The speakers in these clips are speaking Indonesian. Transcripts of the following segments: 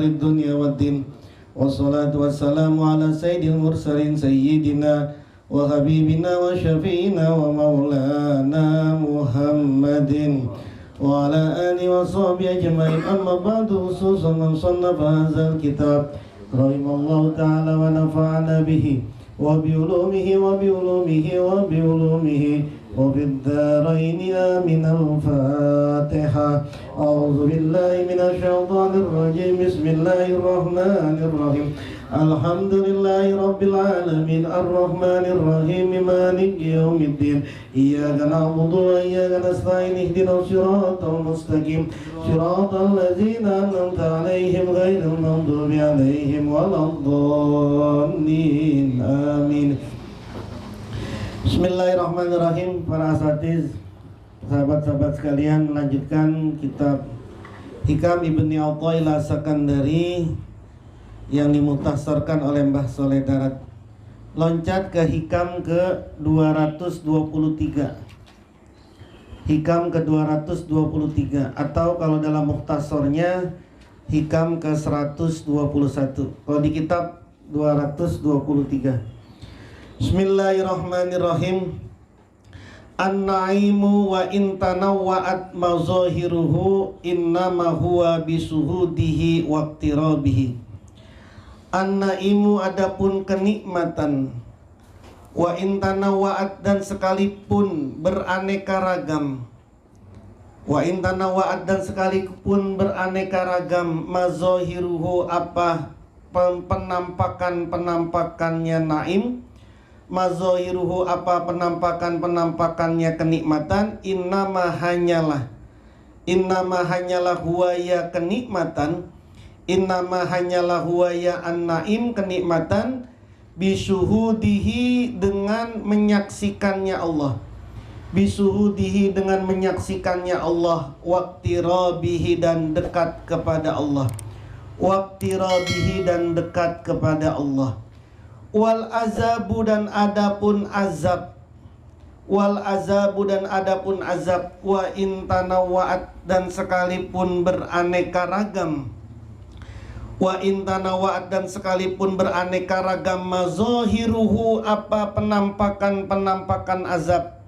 الدنيا والدين والصلاة والسلام على سيد المرسلين سيدنا وحبيبنا وشفينا ومولانا محمد وعلى آله وصحبه أجمعين. أما بعد، خصوصا من صنف هذا الكتاب رحمه الله تعالى ونفعنا به وبعلومه وفي الدارين آمين. الفاتحة. أعوذ بالله من الشيطان الرجيم. بسم الله الرحمن الرحيم. الحمد لله رب العالمين الرحمن الرحيم مالك يوم الدين. إياك نعبد وإياك نستعين. اهدنا الصراط المستقيم صراط الذين أنعمت عليهم غير المغضوب عليهم ولا الضالين. آمين. Bismillahirrahmanirrahim. Para asatiz, sahabat-sahabat sekalian, melanjutkan kitab Hikam Ibni Athaillah Sakandari yang dimukhtasarkan oleh Mbah Soleh Darat. Loncat ke hikam ke 223. Hikam ke 223, atau kalau dalam mukhtasarnya hikam ke 121. Kalau di kitab 223. Bismillahirrahmanirrahim. An-na'imu wa in tanawwa'at mazahiruhu innama huwa bisuhudihi waqtirabihi. An-na'imu adapun kenikmatan, wa in tanawwa'at dan sekalipun beraneka ragam, wa in tanawwa'at dan sekalipun beraneka ragam, mazahiruhu apa penampakannya naim, mazahiruhu apa penampakannya kenikmatan, innama hanyalah huwa ya kenikmatan, innama hanyalah huwa ya an-naim kenikmatan, bisuhudihi dengan menyaksikannya Allah, bisuhudihi dengan menyaksikannya Allah, waqtirabihi dan dekat kepada Allah, waqtirabihi dan dekat kepada Allah. Wal azabu dan adapun azab, wal azabu dan adapun azab, wa in tanawwa'at dan sekalipun beraneka ragam, wa in tanawwa'at dan sekalipun beraneka ragam, mazahiruhu apa penampakan azab,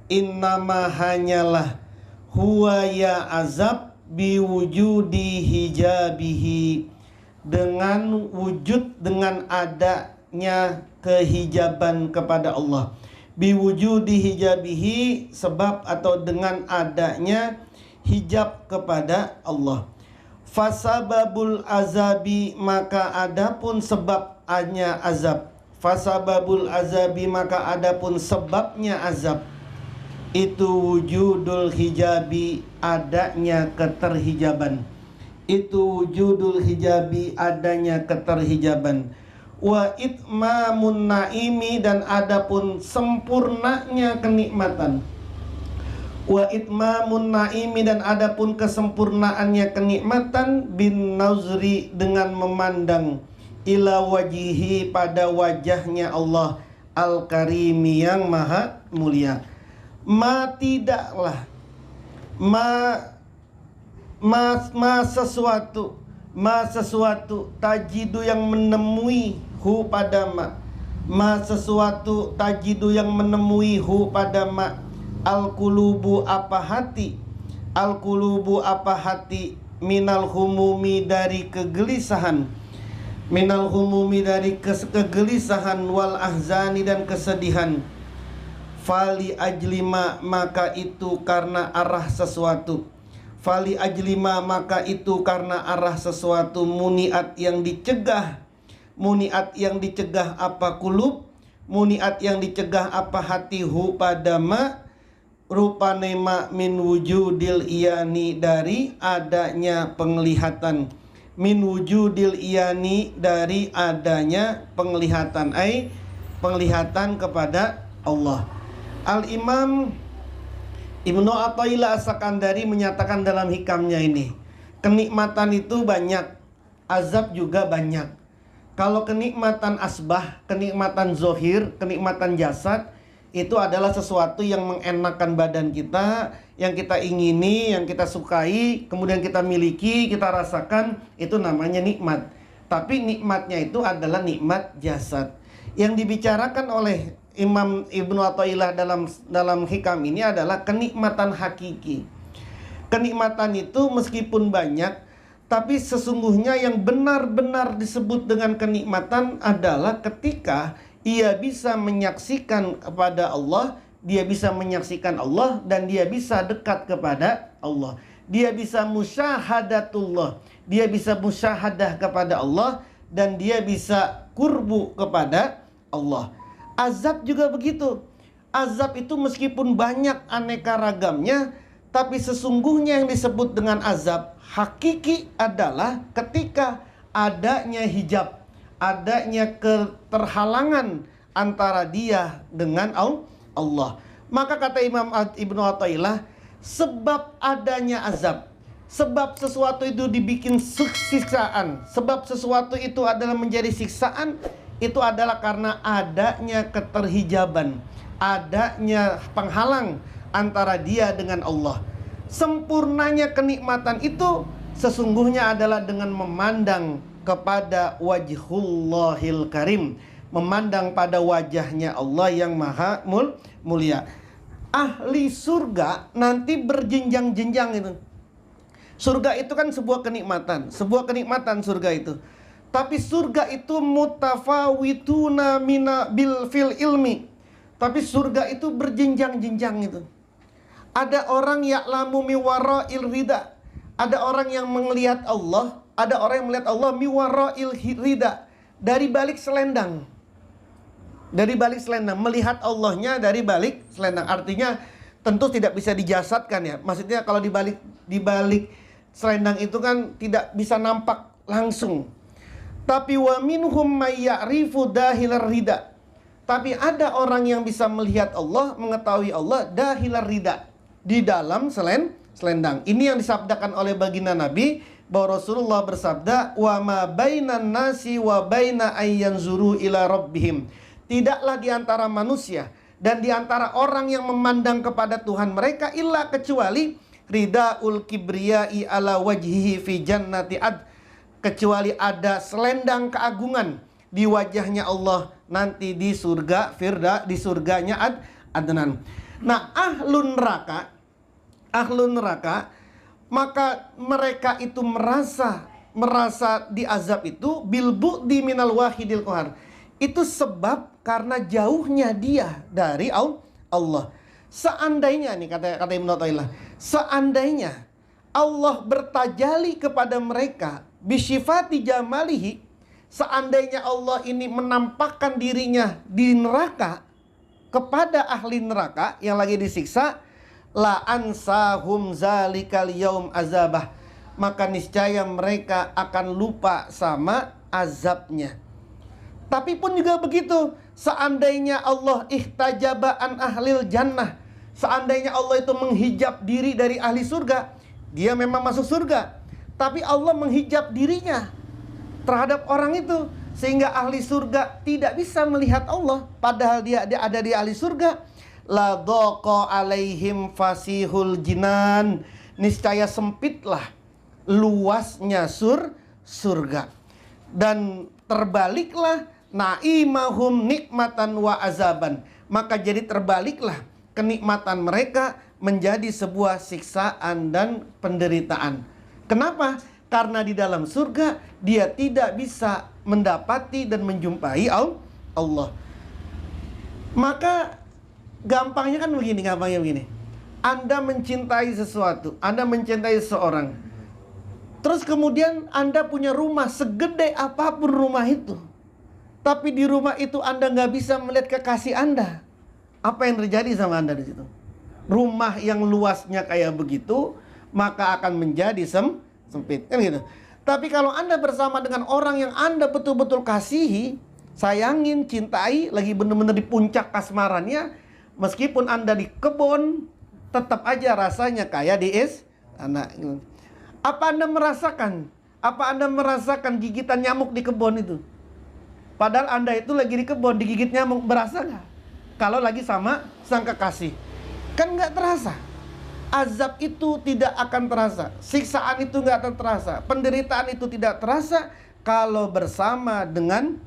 innama hanyalah huwa ya azab, biwujudi hijabihi dengan wujud, dengan adanya kehijaban kepada Allah, biwujudi hijabihi sebab atau dengan adanya hijab kepada Allah. Fasababul azabi maka adapun sebabnya azab, fasababul azabi maka adapun sebabnya azab, itu wujudul hijabi adanya keterhijaban, itu wujudul hijabi adanya keterhijaban. Wa itmamun naimi dan adapun sempurnanya kenikmatan, wa itmamun naimi dan adapun kesempurnaannya kenikmatan, bin nazri dengan memandang, ila wajihi pada wajahnya Allah al-karimi yang maha mulia. Ma tidaklah sesuatu tajidu yang menemui hu pada ma sesuatu tajidu yang menemui hu pada al-qulubu apa hati, al-qulubu apa hati, minal humumi dari kegelisahan, minal humumi dari kegelisahan, wal ahzani dan kesedihan, fali ajlima maka itu karena arah sesuatu, fali ajlima maka itu karena arah sesuatu, muniat yang dicegah, muniat yang dicegah apa kulub, muniat yang dicegah apa hati hu pada rupane min wujudil iyani dari adanya penglihatan, min wujudil iyani dari adanya penglihatan, penglihatan kepada Allah. Al-Imam Ibnu Athaillah As-Sakandari menyatakan dalam hikamnya ini, kenikmatan itu banyak, azab juga banyak. Kalau kenikmatan asbah, kenikmatan zohir, kenikmatan jasad, itu adalah sesuatu yang mengenakan badan kita, yang kita ingini, yang kita sukai, kemudian kita miliki, kita rasakan, itu namanya nikmat. Tapi nikmatnya itu adalah nikmat jasad. Yang dibicarakan oleh Imam Ibnu Athaillah dalam hikam ini adalah kenikmatan hakiki. Kenikmatan itu meskipun banyak, tapi sesungguhnya yang benar-benar disebut dengan kenikmatan adalah ketika ia bisa menyaksikan kepada Allah, dia bisa menyaksikan Allah, dan dia bisa dekat kepada Allah. Dia bisa musyahadatullah, dia bisa musyahadah kepada Allah, dan dia bisa kurbu kepada Allah. Azab juga begitu. Azab itu meskipun banyak aneka ragamnya, tapi sesungguhnya yang disebut dengan azab hakiki adalah ketika adanya hijab, adanya keterhalangan antara dia dengan Allah. Maka kata Imam Ibnu Athaillah, sebab adanya azab, sebab sesuatu itu dibikin siksaan, sebab sesuatu itu adalah menjadi siksaan, itu adalah karena adanya keterhijaban, adanya penghalang antara dia dengan Allah. Sempurnanya kenikmatan itu sesungguhnya adalah dengan memandang kepada wajhullahil karim, memandang pada wajahnya Allah yang maha mulia. Ahli surga nanti berjenjang-jenjang itu. Surga itu kan sebuah kenikmatan surga itu. Tapi surga itu mutafawituna mina bil fil ilmi. Tapi surga itu berjenjang-jenjang itu. Ada orang ya'lamu mi wara'il rida. Ada orang yang melihat Allah, ada orang yang melihat Allah mi wara'il rida, dari balik selendang. Dari balik selendang, melihat Allahnya dari balik selendang. Artinya tentu tidak bisa dijasadkan ya. Maksudnya kalau di balik selendang itu kan tidak bisa nampak langsung. Tapi wa minhum may ya'rifu dahilar rida. Tapi ada orang yang bisa melihat Allah, mengetahui Allah dahilar rida, di dalam selendang. Ini yang disabdakan oleh baginda Nabi, bahwa Rasulullah bersabda, wa ma bainan nasi wa baina ayyanzuru ila rabbihim. Tidaklah di antara manusia dan di antara orang yang memandang kepada Tuhan mereka illa kecuali ridaul kibriyai ala wajhihi fi jannati ad, kecuali ada selendang keagungan di wajahnya Allah nanti di surga firda, di surganya adnan. Nah, ahlun neraka, maka mereka itu merasa diazab itu bil bu'di minal wahidil qahar. Itu sebab karena jauhnya dia dari Allah. Seandainya nih kata Ibnu Athaillah, seandainya Allah bertajali kepada mereka bisyifati jamalihi, seandainya Allah ini menampakkan dirinya di neraka kepada ahli neraka yang lagi disiksa, la ansahum zalikal yaum azabah, maka niscaya mereka akan lupa sama azabnya. Tapi pun juga begitu, seandainya Allah ihtajaba an ahlil jannah, seandainya Allah itu menghijab diri dari ahli surga, dia memang masuk surga, tapi Allah menghijab dirinya terhadap orang itu, sehingga ahli surga tidak bisa melihat Allah, padahal dia ada di ahli surga. La dhaqa alaihim fasihul jinan, niscaya sempitlah luasnya surga, dan terbaliklah naimahum nikmatan wa azaban, maka jadi terbaliklah kenikmatan mereka menjadi sebuah siksaan dan penderitaan. Kenapa? Karena di dalam surga dia tidak bisa mendapati dan menjumpai Allah. Maka gampangnya begini. Anda mencintai sesuatu, Anda mencintai seseorang, terus kemudian Anda punya rumah segede apapun rumah itu, tapi di rumah itu Anda nggak bisa melihat kekasih Anda. Apa yang terjadi sama Anda di situ? Rumah yang luasnya kayak begitu, maka akan menjadi sempit, kan gitu. Tapi kalau Anda bersama dengan orang yang Anda betul-betul kasihi, sayangin, cintai, lagi benar-benar di puncak kasmarannya, meskipun Anda di kebun, tetap aja rasanya kayak di anak. Apa Anda merasakan gigitan nyamuk di kebun itu? Padahal Anda itu lagi di kebun, digigit nyamuk, berasa nggak? kalau lagi sama sang kekasih. Kan nggak terasa. Azab itu tidak akan terasa, siksaan itu nggak akan terasa, penderitaan itu tidak terasa kalau bersama dengan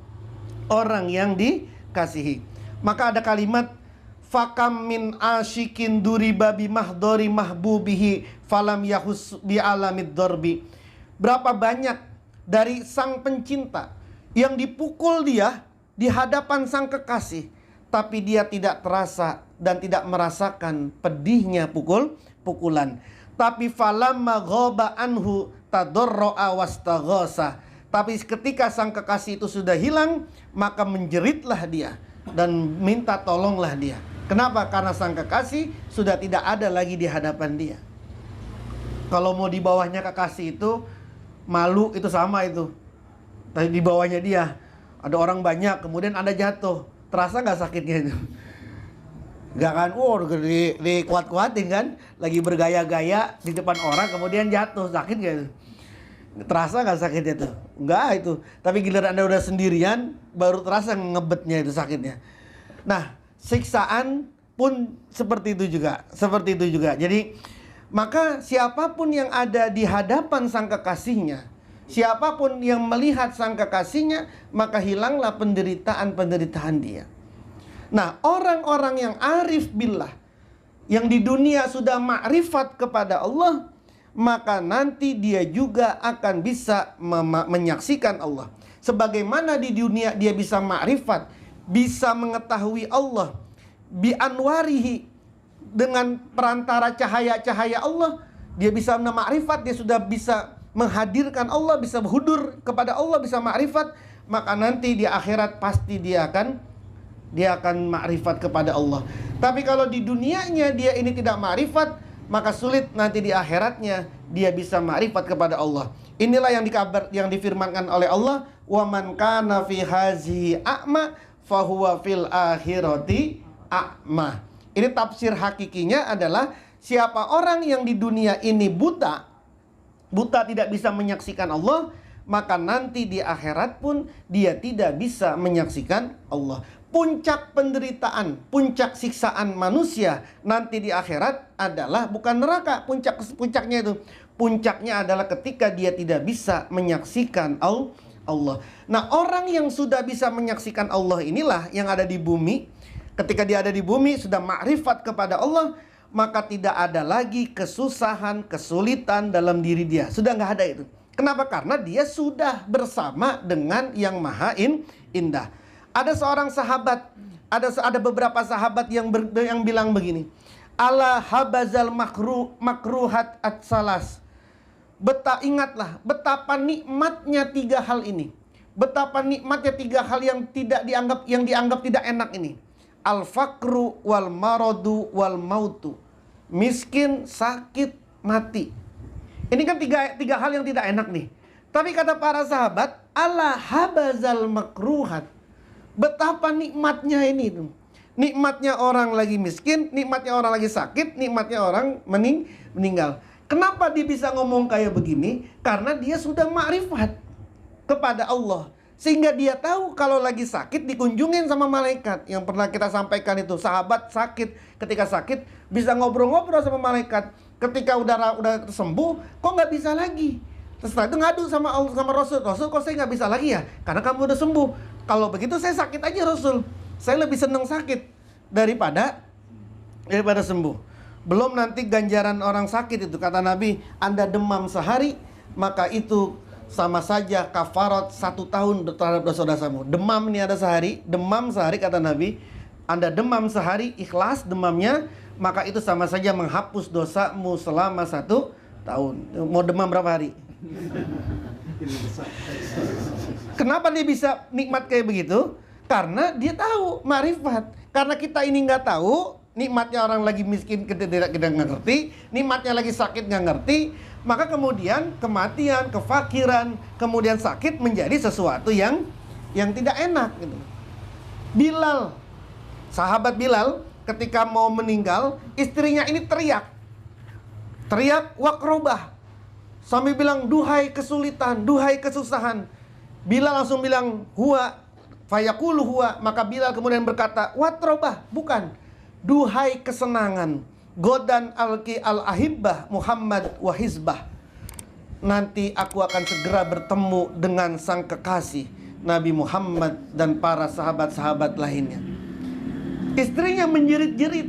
orang yang dikasihi. Maka ada kalimat, fakam min asyikin duriba bi mahdori mahbubihi falam yahus bi alamid dorbi. Berapa banyak dari sang pencinta yang dipukul dia di hadapan sang kekasih, tapi dia tidak terasa dan tidak merasakan pedihnya pukulan. Tapi falamma ghaba anhu tadarraa wastaghasa. Tapi ketika sang kekasih itu sudah hilang, maka menjeritlah dia dan minta tolonglah dia. Kenapa? Karena sang kekasih sudah tidak ada lagi di hadapan dia. Kalau mau di bawahnya kekasih itu malu, itu sama itu. Tapi di bawahnya dia ada orang banyak, kemudian Anda jatuh, terasa nggak sakitnya itu? Nggak kan? Di kuat-kuatin kan, lagi bergaya-gaya di depan orang, kemudian jatuh, sakit nggak itu? Terasa nggak sakitnya itu? Nggak itu. Tapi giliran Anda udah sendirian, baru terasa ngebetnya itu sakitnya. Nah, siksaan pun seperti itu juga. Jadi maka siapapun yang ada di hadapan sang kekasihnya, siapapun yang melihat sang kekasihnya, maka hilanglah penderitaan dia. Nah, orang-orang yang arif billah, yang di dunia sudah ma'rifat kepada Allah, maka nanti dia juga akan bisa menyaksikan Allah. Sebagaimana di dunia dia bisa ma'rifat, bisa mengetahui Allah bi anwarihi, dengan perantara cahaya-cahaya Allah, dia bisa ma'rifat, dia sudah bisa menghadirkan Allah, bisa berhudur kepada Allah, bisa ma'rifat, maka nanti di akhirat pasti dia akan ma'rifat kepada Allah. Tapi kalau di dunianya dia ini tidak ma'rifat, maka sulit nanti di akhiratnya dia bisa ma'rifat kepada Allah. Inilah yang difirmankan oleh Allah, wa man kana fi hazihi a'ma fahuwa fil akhirati a'ma. Ini tafsir hakikinya adalah siapa orang yang di dunia ini buta tidak bisa menyaksikan Allah, maka nanti di akhirat pun dia tidak bisa menyaksikan Allah. Puncak penderitaan, puncak siksaan manusia nanti di akhirat adalah bukan neraka, puncaknya itu. Puncaknya adalah ketika dia tidak bisa menyaksikan Allah. Nah, orang yang sudah bisa menyaksikan Allah inilah yang ada di bumi. Ketika dia ada di bumi sudah ma'rifat kepada Allah, maka tidak ada lagi kesusahan, kesulitan dalam diri dia. Sudah nggak ada itu. Kenapa? Karena dia sudah bersama dengan yang maha indah. Ada seorang sahabat, ada beberapa sahabat yang bilang begini, ala habazal makruhat at-salas. Ingatlah betapa nikmatnya 3 hal ini. Betapa nikmatnya 3 hal yang dianggap tidak enak ini. Al-fakru wal maradu wal mautu. Miskin, sakit, mati. Ini kan tiga hal yang tidak enak nih. Tapi kata para sahabat, ala habazal makruhat. Betapa nikmatnya ini tuh. Nikmatnya orang lagi miskin, nikmatnya orang lagi sakit, nikmatnya orang meninggal. Kenapa dia bisa ngomong kayak begini? Karena dia sudah ma'rifat kepada Allah. Sehingga dia tahu kalau lagi sakit dikunjungin sama malaikat. Yang pernah kita sampaikan itu, sahabat sakit, ketika sakit bisa ngobrol-ngobrol sama malaikat. Ketika udah sembuh, kok nggak bisa lagi? Terus setelah itu ngadu sama Rasul, kok saya nggak bisa lagi ya? Karena kamu udah sembuh. Kalau begitu saya sakit aja Rasul. Saya lebih senang sakit daripada sembuh. Belum nanti ganjaran orang sakit itu, kata Nabi, Anda demam sehari, maka itu sama saja kafarat 1 tahun terhadap dosa-dosamu. Demam sehari kata Nabi. Anda demam sehari, ikhlas demamnya, maka itu sama saja menghapus dosamu selama 1 tahun. Mau demam berapa hari? Kenapa dia bisa nikmat kayak begitu? Karena dia tahu ma'rifat. Karena kita ini nggak tahu, nikmatnya orang lagi miskin kita nggak ngerti, nikmatnya lagi sakit nggak ngerti, maka kemudian kematian, kefakiran, kemudian sakit menjadi sesuatu yang tidak enak gitu. Bilal, sahabat Bilal, ketika mau meninggal, istrinya ini teriak wakrobah, sambil bilang duhai kesulitan, duhai kesusahan. Bilal langsung bilang huwa Fayaqulu huwa, maka Bilal kemudian berkata, watrobah, bukan, duhai kesenangan, godan alki al-ahibbah Muhammad wa hizbah. Nanti aku akan segera bertemu dengan sang kekasih Nabi Muhammad dan para sahabat-sahabat lainnya. Istrinya menjerit-jerit,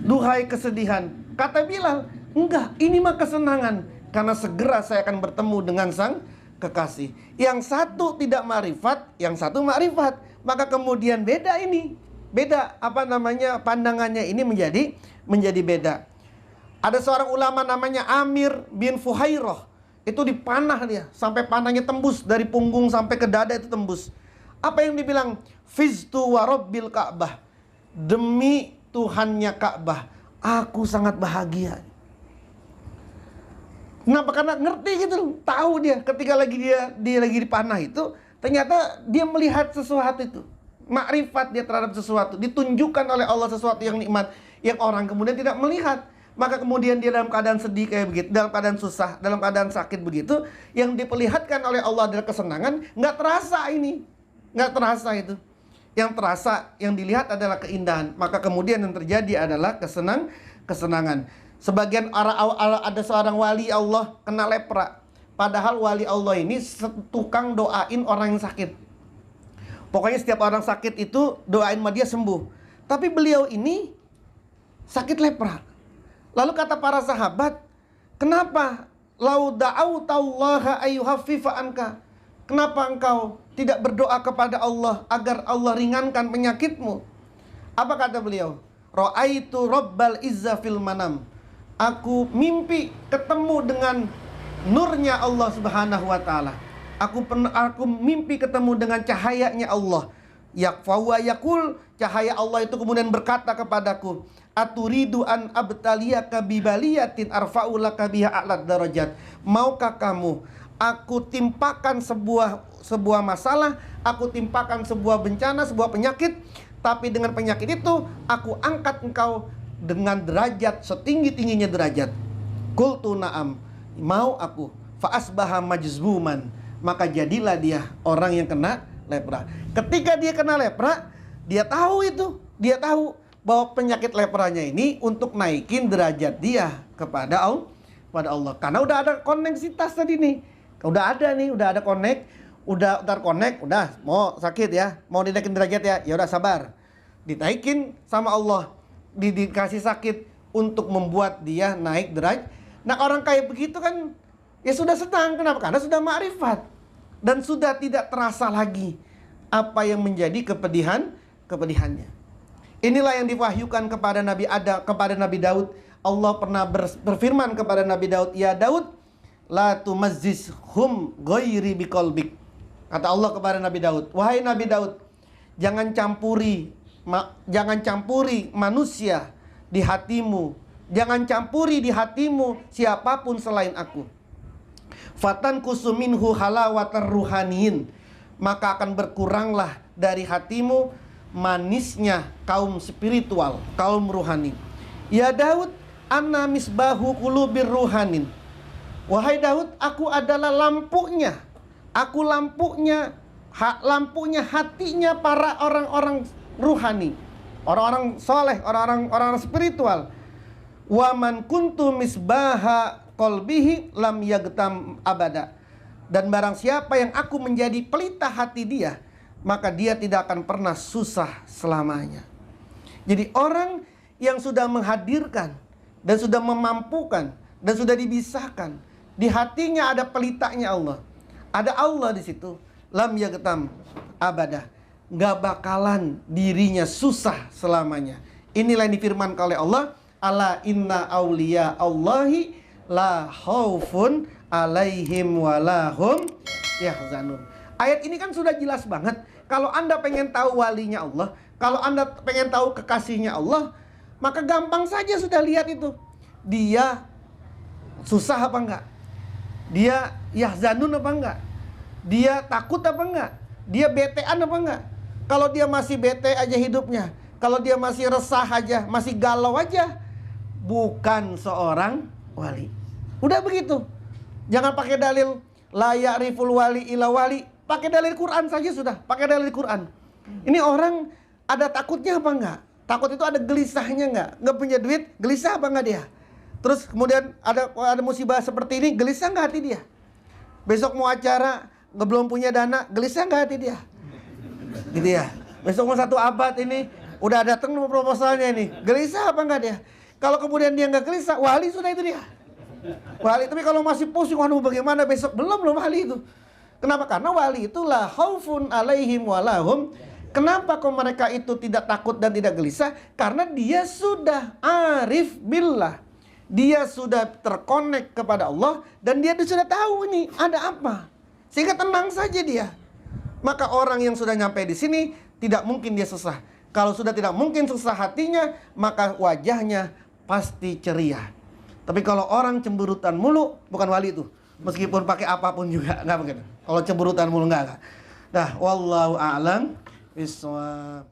duhai kesedihan. Kata Bilal, enggak, ini mah kesenangan, karena segera saya akan bertemu dengan sang kekasih. Yang satu tidak ma'rifat, yang satu ma'rifat. Maka kemudian beda ini. Beda pandangannya ini menjadi beda. Ada seorang ulama namanya Amir bin Fuhairah. Itu dipanah dia, sampai panahnya tembus dari punggung sampai ke dada, itu tembus. Apa yang dibilang? Fiztu wa rabbil Ka'bah. Demi Tuhannya Ka'bah, aku sangat bahagia. Kenapa? Karena ngerti gitu, tahu dia ketika dia lagi dipanah itu, ternyata dia melihat sesuatu itu, makrifat dia terhadap sesuatu, ditunjukkan oleh Allah sesuatu yang nikmat, yang orang kemudian tidak melihat. Maka kemudian dia dalam keadaan sedih kayak begitu, dalam keadaan susah, dalam keadaan sakit begitu, yang diperlihatkan oleh Allah adalah kesenangan, nggak terasa ini, nggak terasa itu. Yang terasa, yang dilihat adalah keindahan. Maka kemudian yang terjadi adalah kesenangan. Sebagian ada seorang wali Allah kena lepra. Padahal wali Allah ini tukang doain orang yang sakit. Pokoknya setiap orang sakit itu doain sama dia sembuh. Tapi beliau ini sakit lepra. Lalu kata para sahabat, kenapa? Lau da'autallaha ayyuhaffifa anka. Kenapa engkau tidak berdoa kepada Allah agar Allah ringankan penyakitmu? Apa kata beliau? Ra'aitu rabbal izza fil manam. Aku mimpi ketemu dengan nurnya Allah Subhanahu wa ta'ala. Aku mimpi ketemu dengan cahayanya Allah. Yakfawa yakul, cahaya Allah itu kemudian berkata kepadaku, aturidu an abtaliyaka bibaliyatin arfa'ulaka biha a'lad darajat. Maukah kamu aku timpakan sebuah masalah, aku timpakan sebuah bencana, sebuah penyakit, tapi dengan penyakit itu aku angkat engkau dengan derajat setinggi-tingginya derajat. Qultu na'am, mau aku. Fa asbaha majzuman, maka jadilah dia orang yang kena lepra. Ketika dia kena lepra, dia tahu itu, dia tahu bahwa penyakit lepranya ini untuk naikin derajat dia kepada Allah. Karena udah ada koneksitas tadi nih. Udah ada connect, udah mau sakit ya, mau dinaikin derajat ya udah sabar. Ditaikin sama Allah, dikasih sakit untuk membuat dia naik derajat. Nah, orang kayak begitu kan ya sudah senang. Kenapa? Karena sudah ma'rifat dan sudah tidak terasa lagi apa yang menjadi kepedihannya. Inilah yang diwahyukan kepada Nabi Adam, kepada Nabi Daud. Allah pernah berfirman kepada Nabi Daud, "Ya Daud, la tumazzizhum ghairi biqalbik." Kata Allah kepada Nabi Daud, "Wahai Nabi Daud, jangan campuri manusia di hatimu. Jangan campuri di hatimu siapapun selain aku. Fatan kusuminhu halawatar ruhaniin." Maka akan berkuranglah dari hatimu manisnya kaum spiritual, kaum ruhani. Ya Daud, anna misbahu qulubir ruhanin. Wahai Daud, aku adalah lampunya. Aku lampunya hatinya para orang-orang ruhani, orang-orang soleh, orang-orang spiritual. Wa man kuntu misbaha qalbihi lam yagtam abada. Dan barang siapa yang aku menjadi pelita hati dia, maka dia tidak akan pernah susah selamanya. Jadi orang yang sudah menghadirkan dan sudah memampukan dan sudah dibisahkan, di hatinya ada pelitanya Allah, ada Allah di situ, lam yagtam abada, nggak bakalan dirinya susah selamanya. Inilah yang difirmankan oleh Allah, ala inna awliya Allahi la khaufun alaihim walahum yahzanun. Ayat ini kan sudah jelas banget. Kalau Anda pengen tahu walinya Allah, kalau Anda pengen tahu kekasihnya Allah, maka gampang saja sudah lihat itu. Dia susah apa enggak? Dia yahzanun apa enggak? Dia takut apa enggak? Dia betean apa enggak? Kalau dia masih bete aja hidupnya, kalau dia masih resah aja, masih galau aja, bukan seorang wali. Udah begitu. Jangan pakai dalil la ya'riful wali ila wali. pakai dalil Quran saja sudah, pakai dalil Quran. Ini orang ada takutnya apa enggak? Takut itu ada gelisahnya enggak? Enggak punya duit, gelisah apa enggak dia? Terus kemudian ada musibah seperti ini, gelisah enggak hati dia? Besok mau acara, belum punya dana, gelisah enggak hati dia? Gitu ya. Besok mau 1 abad ini, udah datang proposalnya ini, gelisah apa enggak dia? Kalau kemudian dia enggak gelisah, wali sudah itu dia. Wali, tapi kalau masih pusing, waduh bagaimana besok? Belum wali itu. Kenapa? Karena wali itulah khaufun alaihim walahum. Kenapa kok mereka itu tidak takut dan tidak gelisah? Karena dia sudah arif billah. Dia sudah terkonek kepada Allah dan dia sudah tahu ini ada apa. Sehingga tenang saja dia. Maka orang yang sudah nyampe di sini tidak mungkin dia susah. Kalau sudah tidak mungkin susah hatinya, maka wajahnya pasti ceria. Tapi kalau orang cemburutan mulu, bukan wali itu. Meskipun pakai apapun juga nggak mungkin. Kalau cemburutan mulu nggak. Nah, wallahu a'lam bishawab.